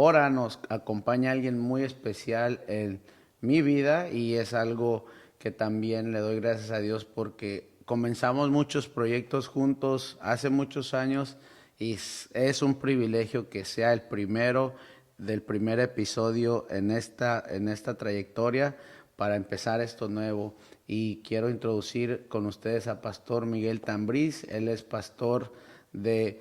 ahora nos acompaña alguien muy especial en mi vida y es algo que también le doy gracias a Dios porque comenzamos muchos proyectos juntos hace muchos años y es un privilegio que sea el primero del primer episodio en esta trayectoria para empezar esto nuevo. Y quiero introducir con ustedes a Pastor Miguel Tambriz. Él es pastor de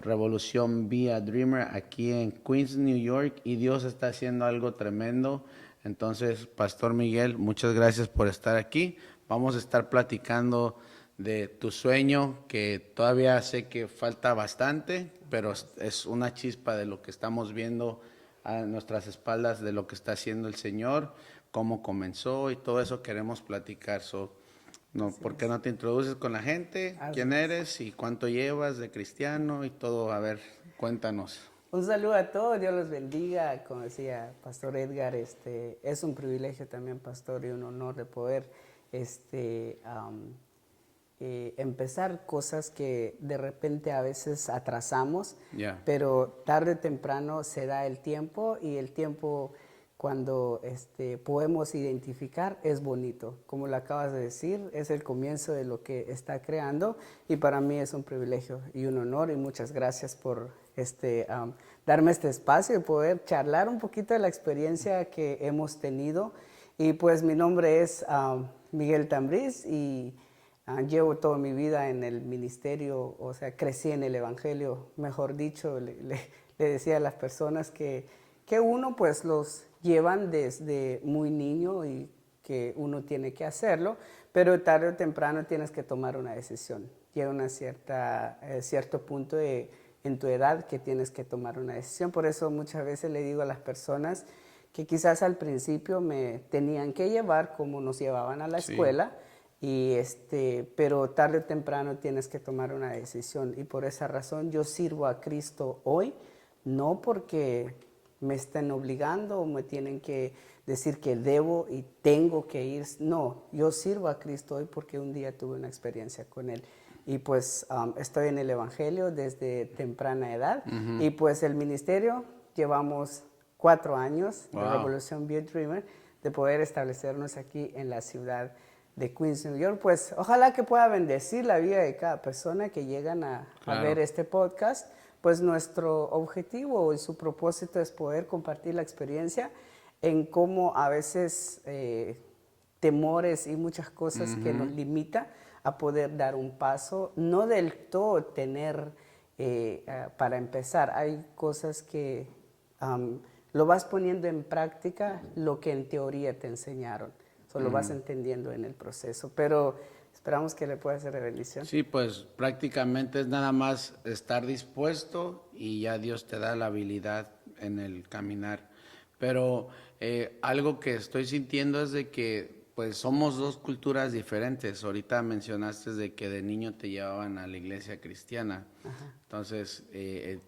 Revolución Be a Dreamer aquí en Queens, New York, y Dios está haciendo algo tremendo. Entonces, Pastor Miguel, muchas gracias por estar aquí. Vamos a estar platicando de tu sueño, que todavía sé que falta bastante, pero es una chispa de lo que estamos viendo a nuestras espaldas, de lo que está haciendo el Señor, cómo comenzó y todo eso queremos platicar. No, ¿por qué no te introduces con la gente? Así ¿Quién es. eres y cuánto llevas de cristiano y todo? A ver, cuéntanos. Un saludo a todos, Dios los bendiga. Como decía Pastor Edgar, es un privilegio también, Pastor, y un honor de poder empezar cosas que de repente a veces atrasamos, Ya. pero tarde o temprano se da el tiempo y el tiempo cuando podemos identificar es bonito. Como lo acabas de decir, es el comienzo de lo que está creando y para mí es un privilegio y un honor y muchas gracias por darme este espacio y poder charlar un poquito de la experiencia que hemos tenido. Y pues mi nombre es Miguel Tambriz y llevo toda mi vida en el ministerio, o sea, crecí en el Evangelio, mejor dicho, le decía a las personas que uno pues los llevan desde muy niño y que uno tiene que hacerlo, pero tarde o temprano tienes que tomar una decisión. Llega una cierto punto en tu edad que tienes que tomar una decisión. Por eso muchas veces le digo a las personas que quizás al principio me tenían que llevar como nos llevaban a la Sí. escuela, pero tarde o temprano tienes que tomar una decisión y por esa razón yo sirvo a Cristo hoy, no porque me estén obligando o me tienen que decir que debo y tengo que ir, no, yo sirvo a Cristo hoy porque un día tuve una experiencia con Él y pues estoy en el Evangelio desde temprana edad y pues el ministerio llevamos 4 años de Wow. Revolución Be a Dreamer, de poder establecernos aquí en la ciudad de Queens, New York. Pues ojalá que pueda bendecir la vida de cada persona que llegan a ver Claro. este podcast. Pues nuestro objetivo y su propósito es poder compartir la experiencia en cómo a veces temores y muchas cosas que nos limita a poder dar un paso, no del todo tener para empezar. Hay cosas que lo vas poniendo en práctica, lo que en teoría te enseñaron. Lo vas entendiendo en el proceso, pero esperamos que le pueda hacer de bendición. Sí, pues prácticamente es nada más estar dispuesto y ya Dios te da la habilidad en el caminar. Pero algo que estoy sintiendo es de que pues somos dos culturas diferentes. Ahorita mencionaste de que de niño te llevaban a la iglesia cristiana. Ajá. Entonces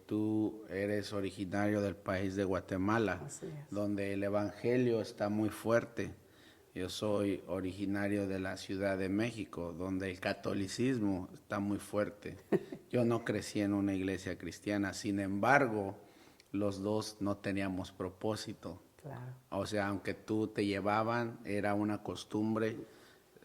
tú eres originario del país de Guatemala, Así es. donde el evangelio está muy fuerte. Yo soy originario de la Ciudad de México, donde el catolicismo está muy fuerte. Yo no crecí en una iglesia cristiana, sin embargo, los dos no teníamos propósito. Claro. O sea, aunque tú te llevaban, era una costumbre,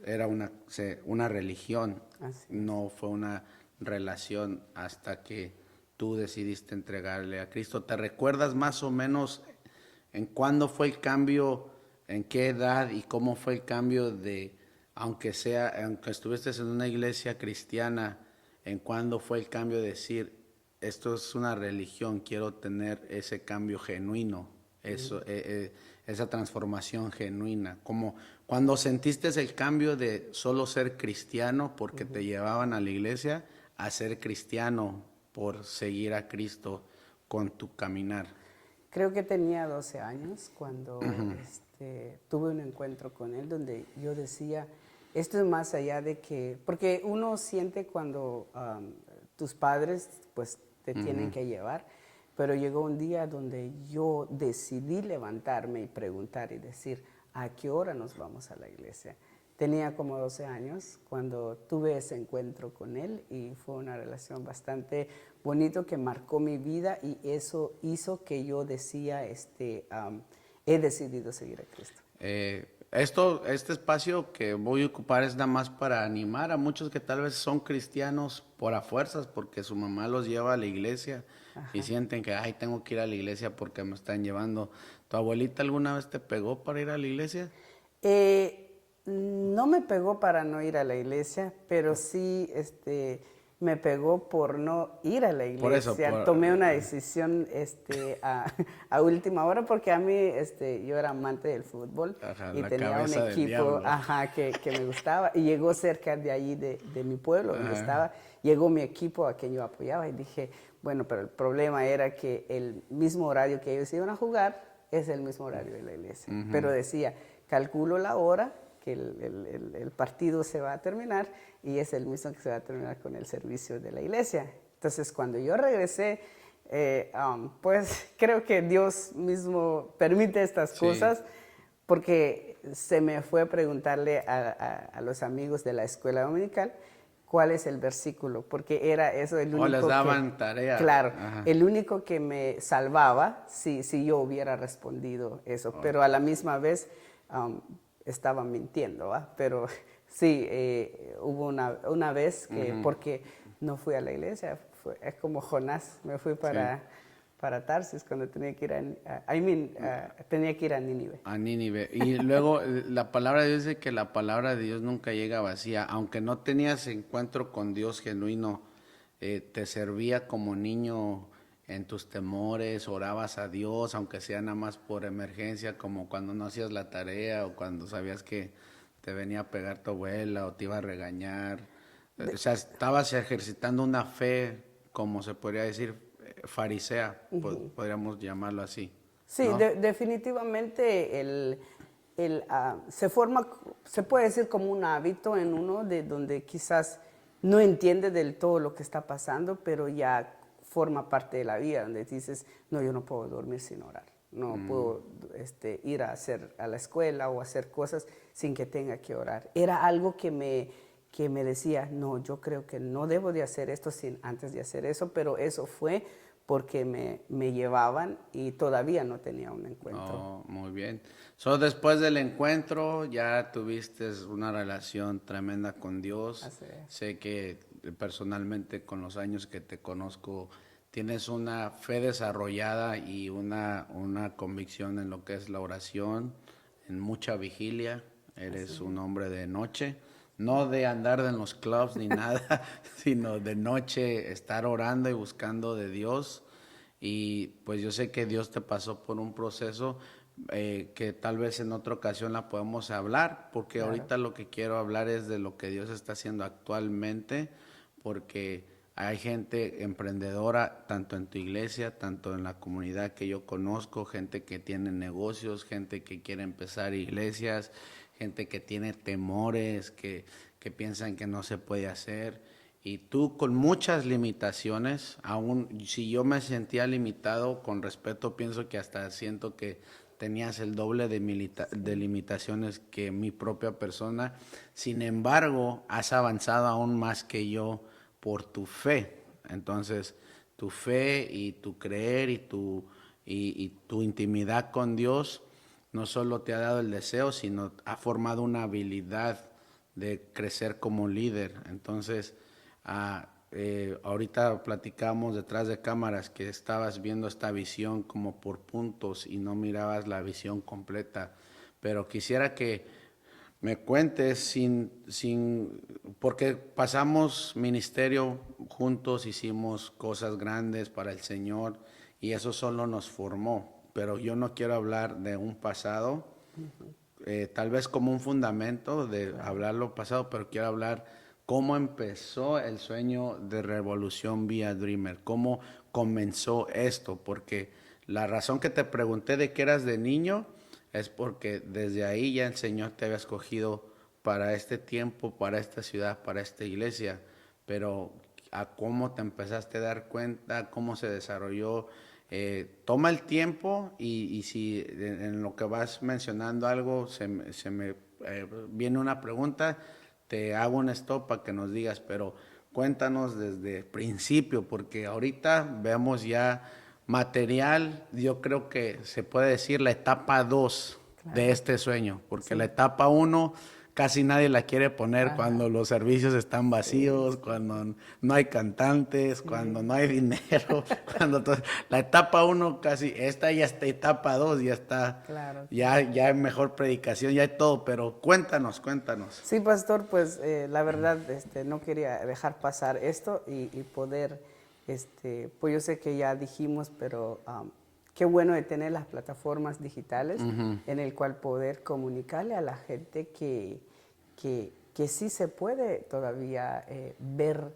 era una religión, Así es. no fue una relación hasta que tú decidiste entregarle a Cristo. ¿Te recuerdas más o menos en cuándo fue el cambio, en qué edad y cómo fue el cambio de, aunque estuviste en una iglesia cristiana, en cuándo fue el cambio de decir, esto es una religión, quiero tener ese cambio genuino, esa transformación genuina? Como cuando sentiste el cambio de solo ser cristiano porque te llevaban a la iglesia a ser cristiano por seguir a Cristo con tu caminar. Creo que tenía 12 años cuando tuve un encuentro con él donde yo decía, esto es más allá de que, porque uno siente cuando tus padres pues te tienen que llevar, pero llegó un día donde yo decidí levantarme y preguntar y decir, ¿a qué hora nos vamos a la iglesia? tenía como 12 años cuando tuve ese encuentro con él y fue una relación bastante bonito que marcó mi vida y eso hizo que yo decía, he decidido seguir a Cristo. Este espacio que voy a ocupar es nada más para animar a muchos que tal vez son cristianos por a fuerzas, porque su mamá los lleva a la iglesia y sienten que, ay, tengo que ir a la iglesia porque me están llevando. ¿Tu abuelita alguna vez te pegó para ir a la iglesia? No me pegó para no ir a la iglesia, pero sí me pegó por no ir a la Por eso, iglesia. Tomé una decisión a última hora porque a mí yo era amante del fútbol ajá, y la tenía un cabeza del equipo diablo. que me gustaba y llegó cerca de ahí de mi pueblo donde estaba. Llegó mi equipo a quien yo apoyaba y dije, bueno, pero el problema era que el mismo horario que ellos iban a jugar es el mismo horario de la iglesia. Pero decía, calculo la hora que el partido se va a terminar y es el mismo que se va a terminar con el servicio de la iglesia. Entonces, cuando yo regresé, pues creo que Dios mismo permite estas cosas porque se me fue a preguntarle a los amigos de la escuela dominical cuál es el versículo, porque era eso el único les daban tarea. Claro, Ajá. el único que me salvaba si yo hubiera respondido eso, pero a la misma vez estaba mintiendo, ¿va? Pero sí, hubo una vez que, porque no fui a la iglesia, es como Jonás, me fui para Tarsis cuando tenía que ir tenía que ir a Nínive. A Nínive. Y luego la palabra de Dios dice que la palabra de Dios nunca llega vacía. Aunque no tenías encuentro con Dios genuino, te servía como niño en tus temores, orabas a Dios, aunque sea nada más por emergencia, como cuando no hacías la tarea o cuando sabías que te venía a pegar tu abuela o te iba a regañar. O sea, estabas ejercitando una fe, como se podría decir, farisea, podríamos llamarlo así. Sí, ¿no? definitivamente se puede decir como un hábito en uno de donde quizás no entiende del todo lo que está pasando, pero ya forma parte de la vida, donde dices, no, yo no puedo dormir sin orar, no puedo ir a la escuela o hacer cosas sin que tenga que orar. Era algo que me decía, no, yo creo que no debo de hacer esto sin antes de hacer eso, pero eso fue porque me llevaban y todavía no tenía un encuentro. Oh, muy bien. Después del encuentro ya tuviste una relación tremenda con Dios. Así es. Sé que personalmente con los años que te conozco tienes una fe desarrollada y una convicción en lo que es la oración, en mucha vigilia. Eres un hombre de noche. No de andar en los clubs ni nada, sino de noche estar orando y buscando de Dios. Y pues yo sé que Dios te pasó por un proceso que tal vez en otra ocasión la podemos hablar, porque Claro. ahorita lo que quiero hablar es de lo que Dios está haciendo actualmente, porque hay gente emprendedora, tanto en tu iglesia, tanto en la comunidad que yo conozco, gente que tiene negocios, gente que quiere empezar iglesias, gente que tiene temores, que piensan que no se puede hacer. Y tú con muchas limitaciones, aún si yo me sentía limitado, con respeto pienso que hasta siento que tenías el doble de limitaciones que mi propia persona. Sin embargo, has avanzado aún más que yo por tu fe. Entonces, tu fe y tu creer y tu intimidad con Dios no solo te ha dado el deseo, sino ha formado una habilidad de crecer como líder. Entonces, ahorita platicamos detrás de cámaras que estabas viendo esta visión como por puntos y no mirabas la visión completa, pero quisiera que me cuentes porque pasamos ministerio juntos, hicimos cosas grandes para el Señor y eso solo nos formó, pero yo no quiero hablar de un pasado, tal vez como un fundamento de hablar lo pasado, pero quiero hablar cómo empezó el sueño de Revolución Vía Dreamer, cómo comenzó esto, porque la razón que te pregunté de que eras de niño es porque desde ahí ya el Señor te había escogido para este tiempo, para esta ciudad, para esta iglesia, pero a cómo te empezaste a dar cuenta, cómo se desarrolló. Toma el tiempo y si en lo que vas mencionando algo se me viene una pregunta, te hago un stop para que nos digas, pero cuéntanos desde el principio, porque ahorita vemos ya material, yo creo que se puede decir la etapa 2 de este sueño, porque la etapa 1 casi nadie la quiere poner cuando los servicios están vacíos, cuando no hay cantantes, cuando no hay dinero, la etapa 1 casi, esta ya está etapa 2, ya está, ya hay mejor predicación, ya hay todo, pero cuéntanos. Sí, pastor, pues la verdad no quería dejar pasar esto y poder, pues yo sé que ya dijimos, pero qué bueno de tener las plataformas digitales en el cual poder comunicarle a la gente que sí se puede todavía ver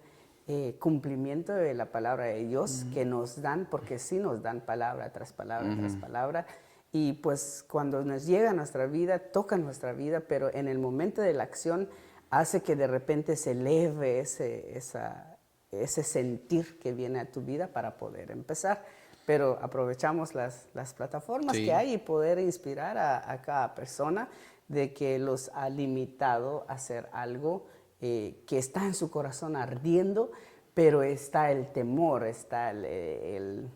cumplimiento de la palabra de Dios que nos dan, porque sí nos dan palabra tras palabra tras palabra. Y pues cuando nos llega a nuestra vida, toca nuestra vida, pero en el momento de la acción hace que de repente se eleve ese sentir que viene a tu vida para poder empezar. Pero aprovechamos las plataformas que hay y poder inspirar a cada persona de que los ha limitado a hacer algo que está en su corazón ardiendo, pero está el temor, está el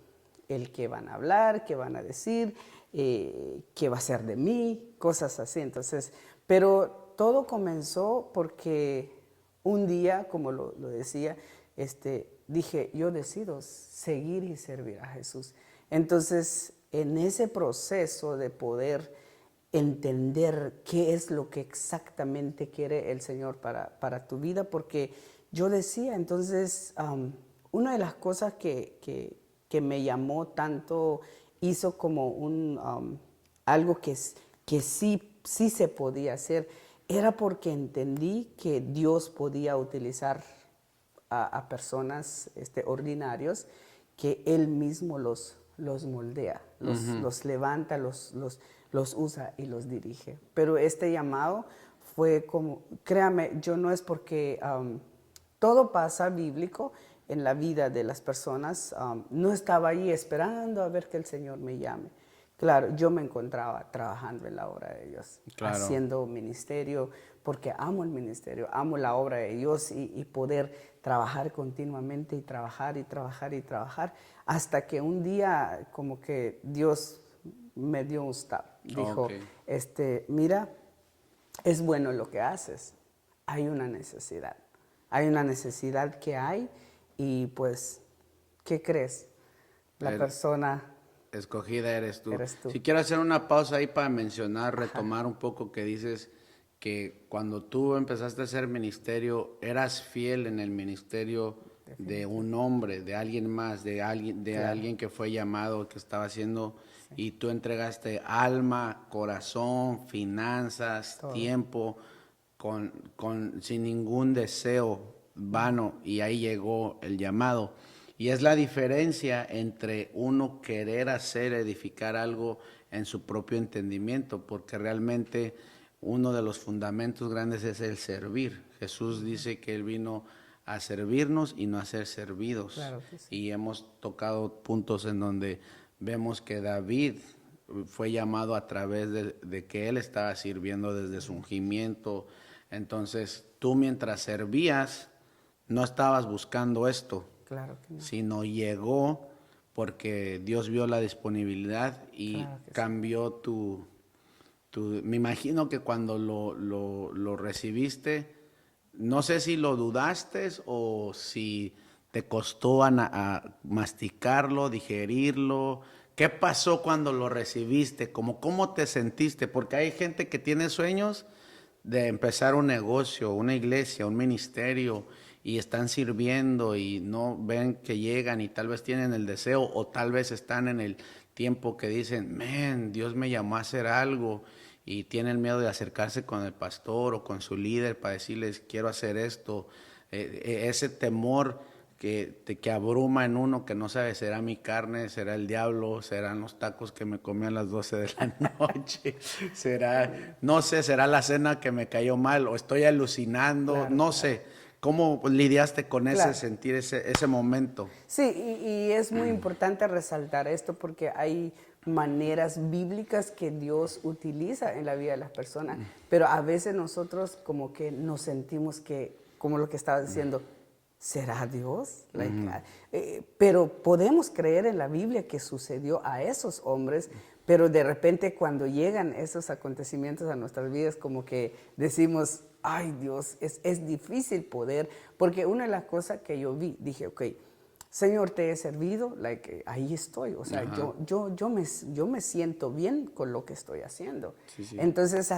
que van a hablar, qué van a decir, qué va a ser de mí, cosas así. Entonces, pero todo comenzó porque un día, como lo decía, dije, yo decido seguir y servir a Jesús. Entonces, en ese proceso de poder entender qué es lo que exactamente quiere el Señor para tu vida, porque yo decía, entonces, una de las cosas que me llamó tanto, hizo como algo que sí se podía hacer, era porque entendí que Dios podía utilizar a personas ordinarios, que Él mismo los moldea, los levanta, los usa y los dirige. Pero este llamado fue como, créame, yo no es porque todo pasa bíblico en la vida de las personas, no estaba ahí esperando a ver que el Señor me llame. Claro, yo me encontraba trabajando en la obra de Dios, haciendo ministerio, porque amo el ministerio, amo la obra de Dios y poder trabajar continuamente y trabajar, hasta que un día como que Dios me dio un stop. Dijo, mira, es bueno lo que haces, hay una necesidad que hay y pues, ¿qué crees? La persona escogida eres tú. Si quiero hacer una pausa ahí para mencionar, retomar un poco que dices que cuando tú empezaste a hacer ministerio, eras fiel en el ministerio de un hombre, de alguien más, de alguien que fue llamado, que estaba haciendo, y tú entregaste alma, corazón, finanzas, todo, tiempo, sin ningún deseo vano, y ahí llegó el llamado. Y es la diferencia entre uno querer hacer, edificar algo en su propio entendimiento, porque realmente uno de los fundamentos grandes es el servir. Jesús dice que Él vino a servirnos y no a ser servidos. Claro que sí. Y hemos tocado puntos en donde vemos que David fue llamado a través de que él estaba sirviendo desde su ungimiento. Entonces, tú mientras servías, no estabas buscando esto. Claro que no. Sino llegó porque Dios vio la disponibilidad y cambió tu... Me imagino que cuando lo recibiste, no sé si lo dudaste o si te costó a masticarlo, digerirlo. ¿Qué pasó cuando lo recibiste? ¿Cómo te sentiste? Porque hay gente que tiene sueños de empezar un negocio, una iglesia, un ministerio, y están sirviendo y no ven que llegan y tal vez tienen el deseo o tal vez están en el tiempo que dicen, Dios me llamó a hacer algo, y tienen miedo de acercarse con el pastor o con su líder para decirles, quiero hacer esto. Ese temor que abruma en uno, que no sabe, será mi carne, será el diablo, serán los tacos que me comí a las 12 de la noche, no sé, será la cena que me cayó mal o estoy alucinando, no sé. ¿Cómo lidiaste con ese sentir, ese momento? Sí, y es muy importante resaltar esto porque hay maneras bíblicas que Dios utiliza en la vida de las personas, pero a veces nosotros como que nos sentimos que, como lo que estaba diciendo, ¿será Dios? Pero podemos creer en la Biblia que sucedió a esos hombres, pero de repente cuando llegan esos acontecimientos a nuestras vidas, como que decimos, ay Dios, es difícil poder, porque una de las cosas que yo vi, dije, ok, Señor, te he servido, ahí estoy, o sea, yo me siento bien con lo que estoy haciendo. Sí, sí. Entonces,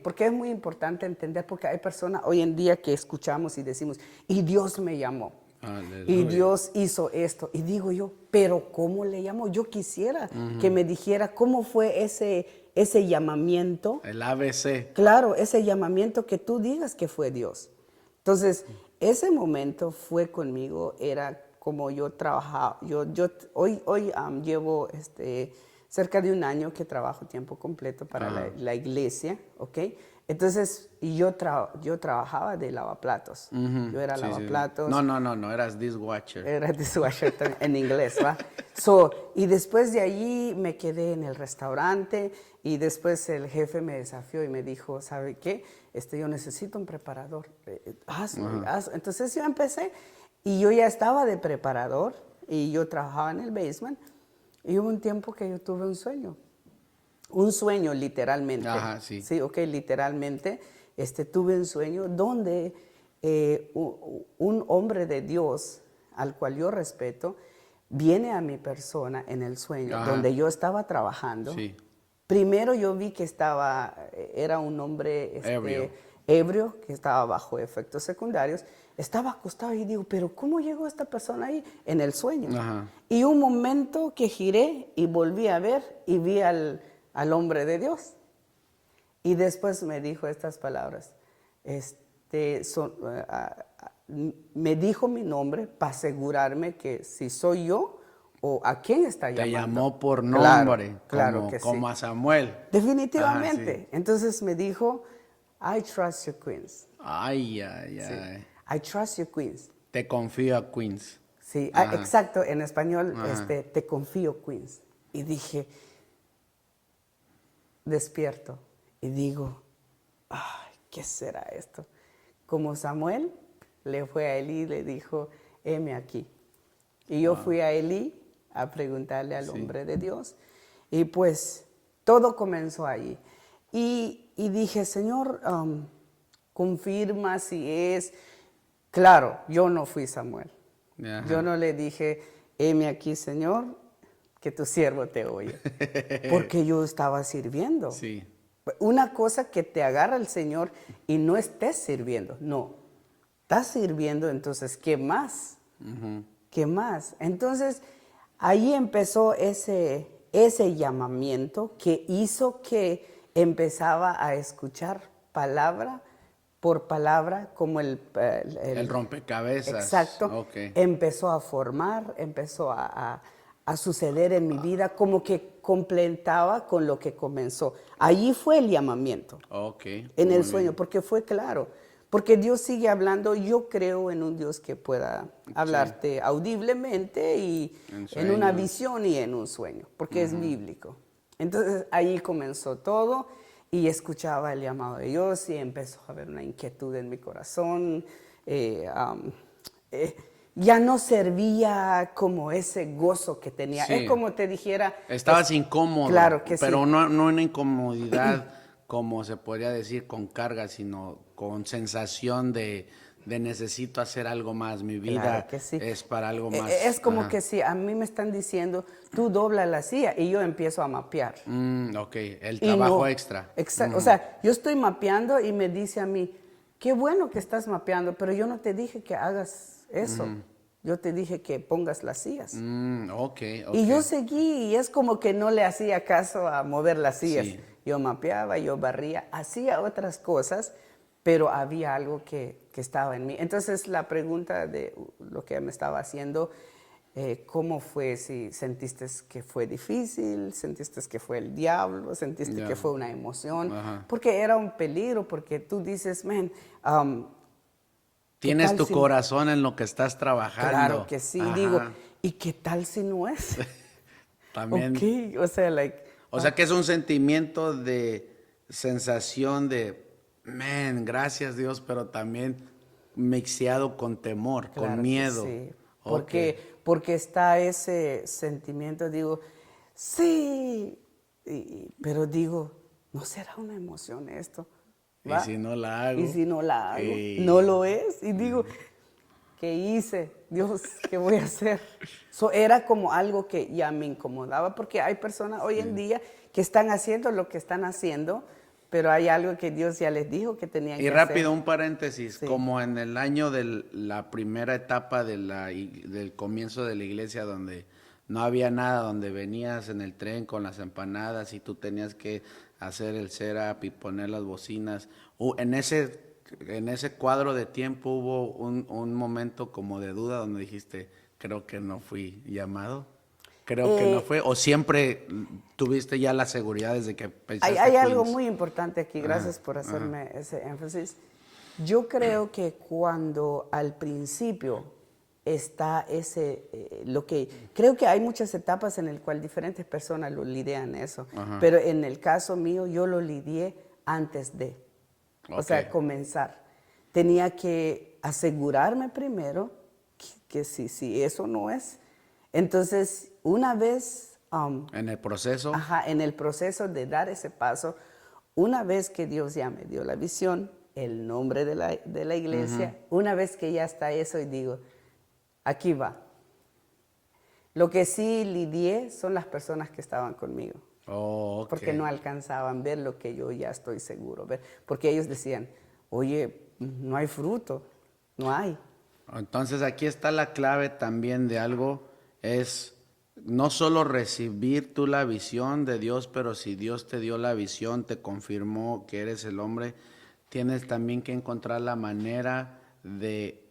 porque es muy importante entender, porque hay personas hoy en día que escuchamos y decimos, y Dios me llamó, Aleluya. y Dios hizo esto, y digo yo, pero ¿cómo le llamó? Yo quisiera que me dijera cómo fue ese llamamiento. El ABC. Claro, ese llamamiento que tú digas que fue Dios. Entonces, ese momento fue conmigo, era como yo trabajaba. Hoy llevo cerca de un año que trabajo tiempo completo para la iglesia, ¿ok? Entonces, yo trabajaba de lavaplatos. Yo era Sí, lavaplatos. sí. No, eras dishwasher. Era dishwasher en inglés, ¿va? Y después de allí me quedé en el restaurante y después el jefe me desafió y me dijo, ¿sabe qué? Yo necesito un preparador. Hazlo. Entonces yo empecé y yo ya estaba de preparador y yo trabajaba en el basement y hubo un tiempo que yo tuve un sueño. Un sueño, literalmente. Ajá, sí. Sí, ok, literalmente. Tuve un sueño donde un hombre de Dios, al cual yo respeto, viene a mi persona en el sueño, donde yo estaba trabajando. Sí. Primero yo vi que era un hombre ebrio, que estaba bajo efectos secundarios. Estaba acostado y digo, pero ¿cómo llegó esta persona ahí? En el sueño. Ajá. Y un momento que giré y volví a ver y vi al hombre de Dios. Y después me dijo estas palabras. Me dijo mi nombre para asegurarme que si soy yo o a quién está llamando. Te llamó por nombre, claro que como sí. a Samuel. Definitivamente. Ajá, sí. Entonces me dijo, I trust you, Queens. Ay. Sí. I trust you, Queens. Te confío a Queens. Sí, exacto. En español, te confío, Queens. Y dije, despierto y digo, ay, ¿qué será esto? Como Samuel le fue a Elí y le dijo, heme aquí. Y yo fui a Elí a preguntarle al hombre de Dios. Y pues todo comenzó ahí. Y dije, Señor, confirma si es. Claro, yo no fui Samuel. Ajá. Yo no le dije, heme aquí, Señor, que tu siervo te oye. Porque yo estaba sirviendo. Sí. Una cosa que te agarra el Señor y no estés sirviendo. No, estás sirviendo, entonces, ¿qué más? ¿Qué más? Entonces, ahí empezó ese llamamiento que hizo que empezaba a escuchar palabra por palabra, como el rompecabezas. Exacto. Okay. Empezó a formar, empezó a suceder en mi vida, como que completaba con lo que comenzó. Allí fue el llamamiento. Okay. En el Muy sueño, bien. porque fue claro. Porque Dios sigue hablando. Yo creo en un Dios que pueda hablarte audiblemente y en una visión y en un sueño, porque es bíblico. Entonces ahí comenzó todo y escuchaba el llamado de Dios y empezó a haber una inquietud en mi corazón. Ya no servía como ese gozo que tenía. Sí. Es como te dijera. Estabas incómodo. Claro que pero sí. no una incomodidad como se podría decir con carga, sino con sensación de necesito hacer algo más. Mi vida Claro que sí. es para algo más. Es como que si a mí me están diciendo, tú dobla la silla y yo empiezo a mapear. Ok, el Y trabajo no. extra. Exacto. O sea, yo estoy mapeando y me dice a mí, qué bueno que estás mapeando, pero yo no te dije que hagas eso. Yo te dije que pongas las sillas. Okay. Y yo seguí y es como que no le hacía caso a mover las sillas. Sí. Yo mapeaba, yo barría, hacía otras cosas, pero había algo que estaba en mí. Entonces la pregunta de lo que me estaba haciendo, ¿cómo fue? Si sentiste que fue difícil, sentiste que fue el diablo, sentiste que fue una emoción, porque era un peligro, porque tú dices, man, tienes tu corazón en lo que estás trabajando. Claro que sí, digo, ¿y qué tal si no es? También. Ok, o sea, like, O sea que es un sentimiento de sensación de, man, gracias Dios, pero también mixeado con temor, con claro que miedo. sí, Ok. porque está ese sentimiento, digo, sí, pero digo, ¿no será una emoción esto? Y ¿Va? si no la Y hago. si no la hago, no Y, lo es. Y digo, ¿qué hice? Dios, ¿qué voy a hacer? Era como algo que ya me incomodaba, porque hay personas hoy en día que están haciendo lo que están haciendo, pero hay algo que Dios ya les dijo que tenían y que hacer. rápido, un paréntesis, Sí. como en el año de la primera etapa de del comienzo de la iglesia, donde no había nada, donde venías en el tren con las empanadas y tú tenías que hacer el setup y poner las bocinas. En ese cuadro de tiempo hubo un momento como de duda donde dijiste, creo que no fui llamado, creo que no Eh, fue, o siempre tuviste ya la seguridad desde que hay pensaste algo Queens. muy importante aquí, Ajá, gracias por ajá. hacerme ese énfasis. Yo creo que cuando al principio está creo que hay muchas etapas en las cuales diferentes personas lo lidian eso, Ajá. pero en el caso mío yo lo lidié antes de, o Ok. sea, comenzar. Tenía que asegurarme primero que si eso no es. Entonces, una vez En el proceso. ajá, en el proceso de dar ese paso, una vez que Dios ya me dio la visión, el nombre de la iglesia, una vez que ya está eso y digo, aquí va. Lo que sí lidié son las personas que estaban conmigo, Oh, ok. porque no alcanzaban ver lo que yo ya estoy seguro ver, porque ellos decían, oye, no hay fruto, no hay. Entonces aquí está la clave también de algo, es no solo recibir tú la visión de Dios, pero si Dios te dio la visión, te confirmó que eres el hombre, tienes también que encontrar la manera de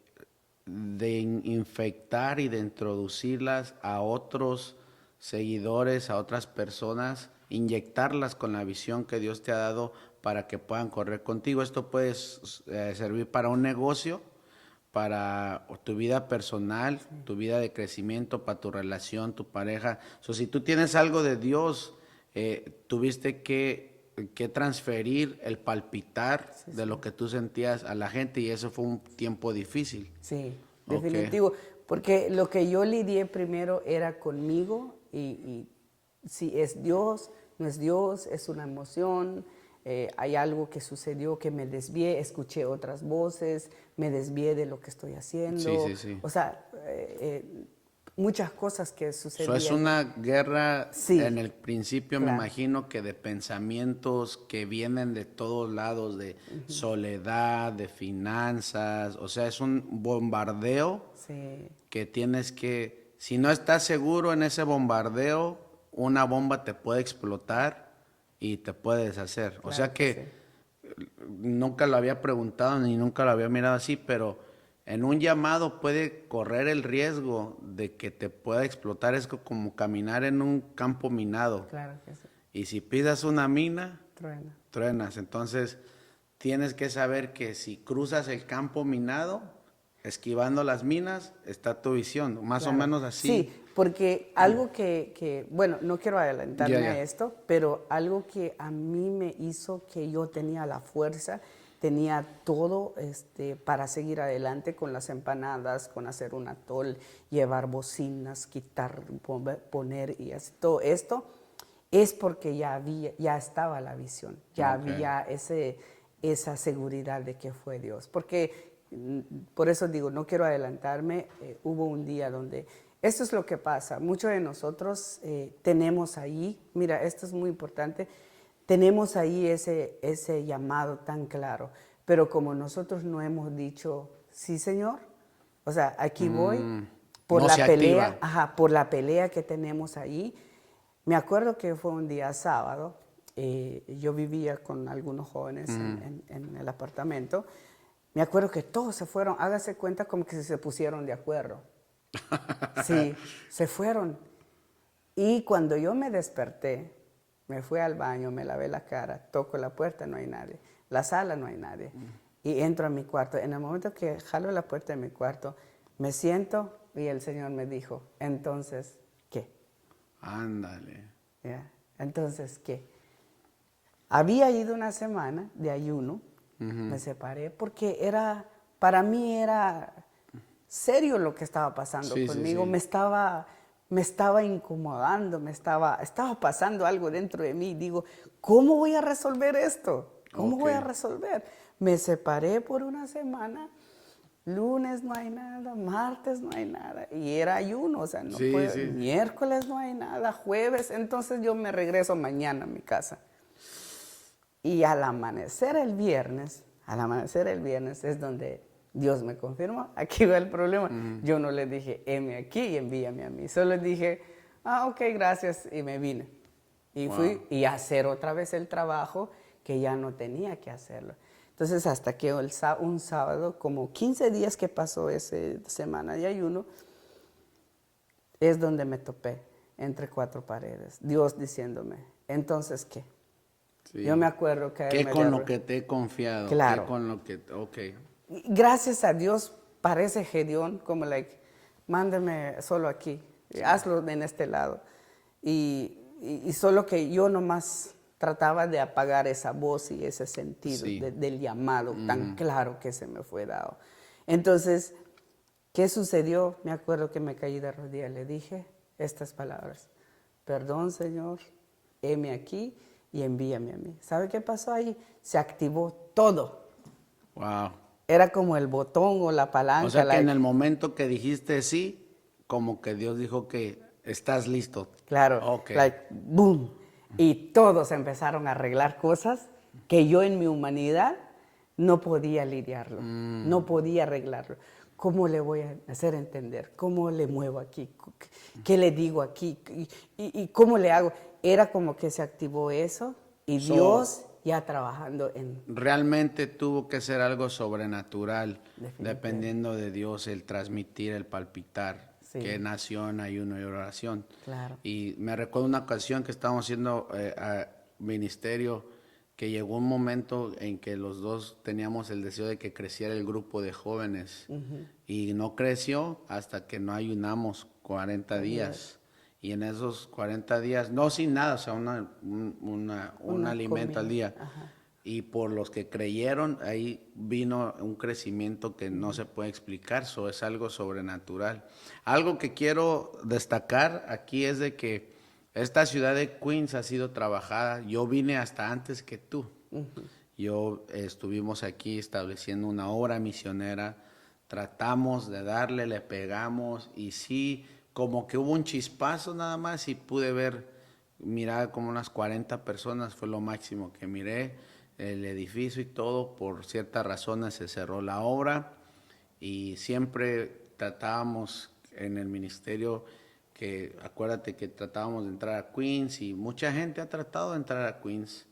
infectar y de introducirlas a otros seguidores, a otras personas, inyectarlas con la visión que Dios te ha dado para que puedan correr contigo. Esto puede servir para un negocio, para tu vida personal, tu vida de crecimiento, para tu relación, tu pareja. Si tú tienes algo de Dios, tuviste que transferir el palpitar de lo que tú sentías a la gente y eso fue un tiempo difícil. Sí, Ok. definitivo. Porque lo que yo lidié primero era conmigo y si es Dios, no es Dios, es una emoción, hay algo que sucedió que me desvié, escuché otras voces, me desvié de lo que estoy Sí, haciendo. sí, sí. O sea, muchas cosas que Es sucedían. una guerra en Sí, el principio, me claro. imagino que de pensamientos que vienen de todos lados, de soledad, de finanzas, o sea, es un bombardeo Sí, que tienes que, si no estás seguro en ese bombardeo, una bomba te puede explotar y te puede deshacer. O sea claro que sí. que nunca lo había preguntado ni nunca lo había mirado así, pero en un llamado puede correr el riesgo de que te pueda explotar. Es como caminar en un campo minado. Claro que sí. Y si pisas una mina, Truena. truenas. Entonces, tienes que saber que si cruzas el campo minado, esquivando las minas, está tu visión. Más o Claro. menos así. Sí, porque algo bueno, no quiero Ya, adelantarme a ya. esto, pero algo que a mí me hizo que yo tenía la fuerza, tenía todo para seguir adelante con las empanadas, con hacer un atol, llevar bocinas, quitar, poner y así, todo esto, es porque ya estaba la visión, ya Ok. había esa seguridad de que fue Dios. Porque, por eso digo, no quiero adelantarme, hubo un día donde, esto es lo que pasa, muchos de nosotros tenemos ahí, mira, esto es muy importante, tenemos ahí ese llamado tan claro, pero como nosotros no hemos dicho, sí Señor, o sea, aquí voy, por No se la pelea, activa. ajá, por la pelea que tenemos ahí. Me acuerdo que fue un día sábado, yo vivía con algunos jóvenes en el apartamento. Me acuerdo que todos se fueron, hágase cuenta como que se pusieron de acuerdo. Sí, se fueron. Y cuando yo me desperté, me fui al baño, me lavé la cara, toco la puerta, no hay nadie. La sala, no hay nadie. Y entro a mi cuarto. En el momento que jalo la puerta de mi cuarto, me siento y el Señor me dijo, entonces, ¿qué? Ándale. ¿Ya? Entonces, ¿qué? Había ido una semana de ayuno, me separé porque para mí era serio lo que estaba pasando Sí, sí, conmigo, sí. me estaba incomodando, estaba pasando algo dentro de mí. Digo, ¿cómo voy a resolver esto? ¿Cómo Ok. voy a resolver? Me separé por una semana. Lunes no hay nada, martes no hay nada. Y era ayuno, o sea, no Sí, puedo, sí. miércoles no hay nada, jueves, entonces yo me regreso mañana a mi casa. Y al amanecer el viernes es donde Dios me confirmó. Aquí va el problema. Yo no le dije, heme aquí y envíame a mí. Solo dije, ok, gracias, y me vine. Y Wow. fui y a hacer otra vez el trabajo que ya no tenía que hacerlo. Entonces, hasta que un sábado, como 15 días que pasó esa semana de ayuno, es donde me topé entre cuatro paredes. Dios diciéndome, entonces, ¿qué? Yo me Sí. acuerdo ¿Qué caerme de con lo que te he confiado? ¿Qué claro. con lo que... Ok. Y gracias a Dios parece Gedeón, como mándeme solo aquí, Sí. hazlo en este lado. Y solo que yo nomás trataba de apagar esa voz y ese sentido Sí. del llamado tan claro que se me fue dado. Entonces, ¿qué sucedió? Me acuerdo que me caí de rodillas, le dije estas palabras: perdón, Señor, heme aquí y envíame a mí. ¿Sabe qué pasó ahí? Se activó todo. Wow. Era como el botón o la O palanca, sea que en el momento que dijiste sí, como que Dios dijo que estás listo. claro, Ok. boom. Y todos empezaron a arreglar cosas que yo en mi humanidad no podía lidiarlo, no podía arreglarlo. ¿Cómo le voy a hacer entender? ¿Cómo le muevo aquí? ¿Qué le digo aquí? ¿Y cómo le hago? Era como que se activó eso y So, Dios ya trabajando en realmente tuvo que ser algo sobrenatural, definitivamente. dependiendo de Dios, el transmitir, el palpitar, que Sí, nació en ayuno y oración. claro. Y me recuerdo una ocasión que estábamos haciendo ministerio, que llegó un momento en que los dos teníamos el deseo de que creciera el grupo de jóvenes. Y no creció hasta que no ayunamos 40 días. Y en esos 40 días, no sin nada, o sea, un Una alimento al comida. día. Ajá. Y por los que creyeron, ahí vino un crecimiento que no se puede explicar, eso es algo sobrenatural. Algo que quiero destacar aquí es de que esta ciudad de Queens ha sido trabajada, yo vine hasta antes que tú. Yo estuvimos aquí estableciendo una obra misionera, tratamos de darle, le pegamos y sí, como que hubo un chispazo nada más y pude ver, mirar como unas 40 personas, fue lo máximo que miré, el edificio y todo, por ciertas razones se cerró la obra y siempre tratábamos en el ministerio que, acuérdate que tratábamos de entrar a Queens y mucha gente ha tratado de entrar a Queens,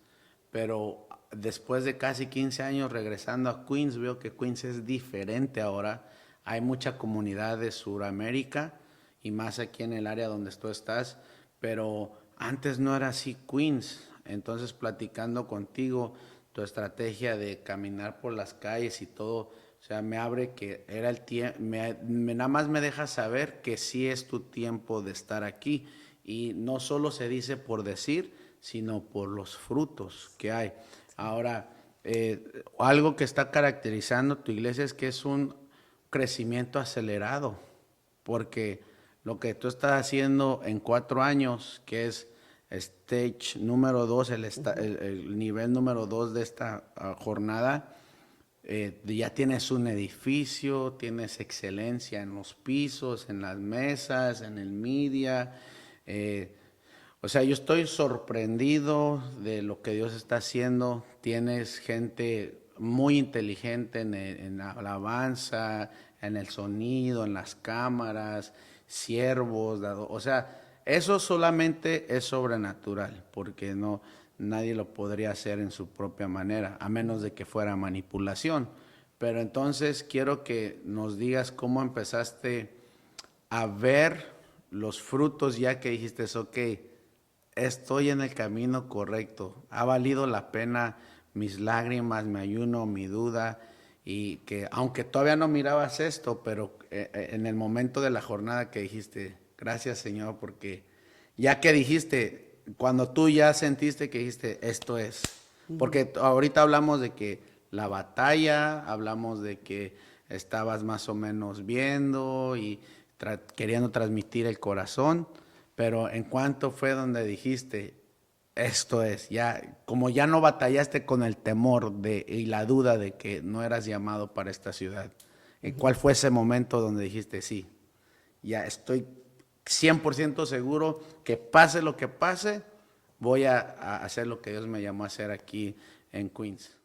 pero después de casi 15 años regresando a Queens, veo que Queens es diferente ahora. Hay mucha comunidad de Sudamérica y más aquí en el área donde tú estás, pero antes no era así Queens. Entonces, platicando contigo, tu estrategia de caminar por las calles y todo, o sea, me abre que era el tiempo, nada más me deja saber que sí es tu tiempo de estar aquí. Y no solo se dice por decir, sino por los frutos que hay. Ahora, algo que está caracterizando tu iglesia es que es un crecimiento acelerado, porque lo que tú estás haciendo en 4 años, que es stage número 2, el nivel número 2 de esta jornada, ya tienes un edificio, tienes excelencia en los pisos, en las mesas, en el media. eh, o sea, yo estoy sorprendido de lo que Dios está haciendo. Tienes gente muy inteligente en la alabanza, en el sonido, en las cámaras, siervos, o sea, eso solamente es sobrenatural, porque no nadie lo podría hacer en su propia manera, a menos de que fuera manipulación. Pero entonces quiero que nos digas cómo empezaste a ver los frutos ya que dijiste, ok, estoy en el camino correcto, ha valido la pena mis lágrimas, mi ayuno, mi duda, y que aunque todavía no mirabas esto, pero en el momento de la jornada que dijiste, gracias Señor, porque Ya que dijiste, cuando tú ya sentiste que dijiste, esto es. Porque ahorita hablamos de que la batalla, hablamos de que estabas más o menos viendo y queriendo transmitir el corazón, pero ¿en cuánto fue donde dijiste, esto es? Ya, como ya no batallaste con el temor y la duda de que no eras llamado para esta ciudad, ¿cuál fue ese momento donde dijiste, sí, ya estoy 100% seguro que pase lo que pase, voy a hacer lo que Dios me llamó a hacer aquí en Queens?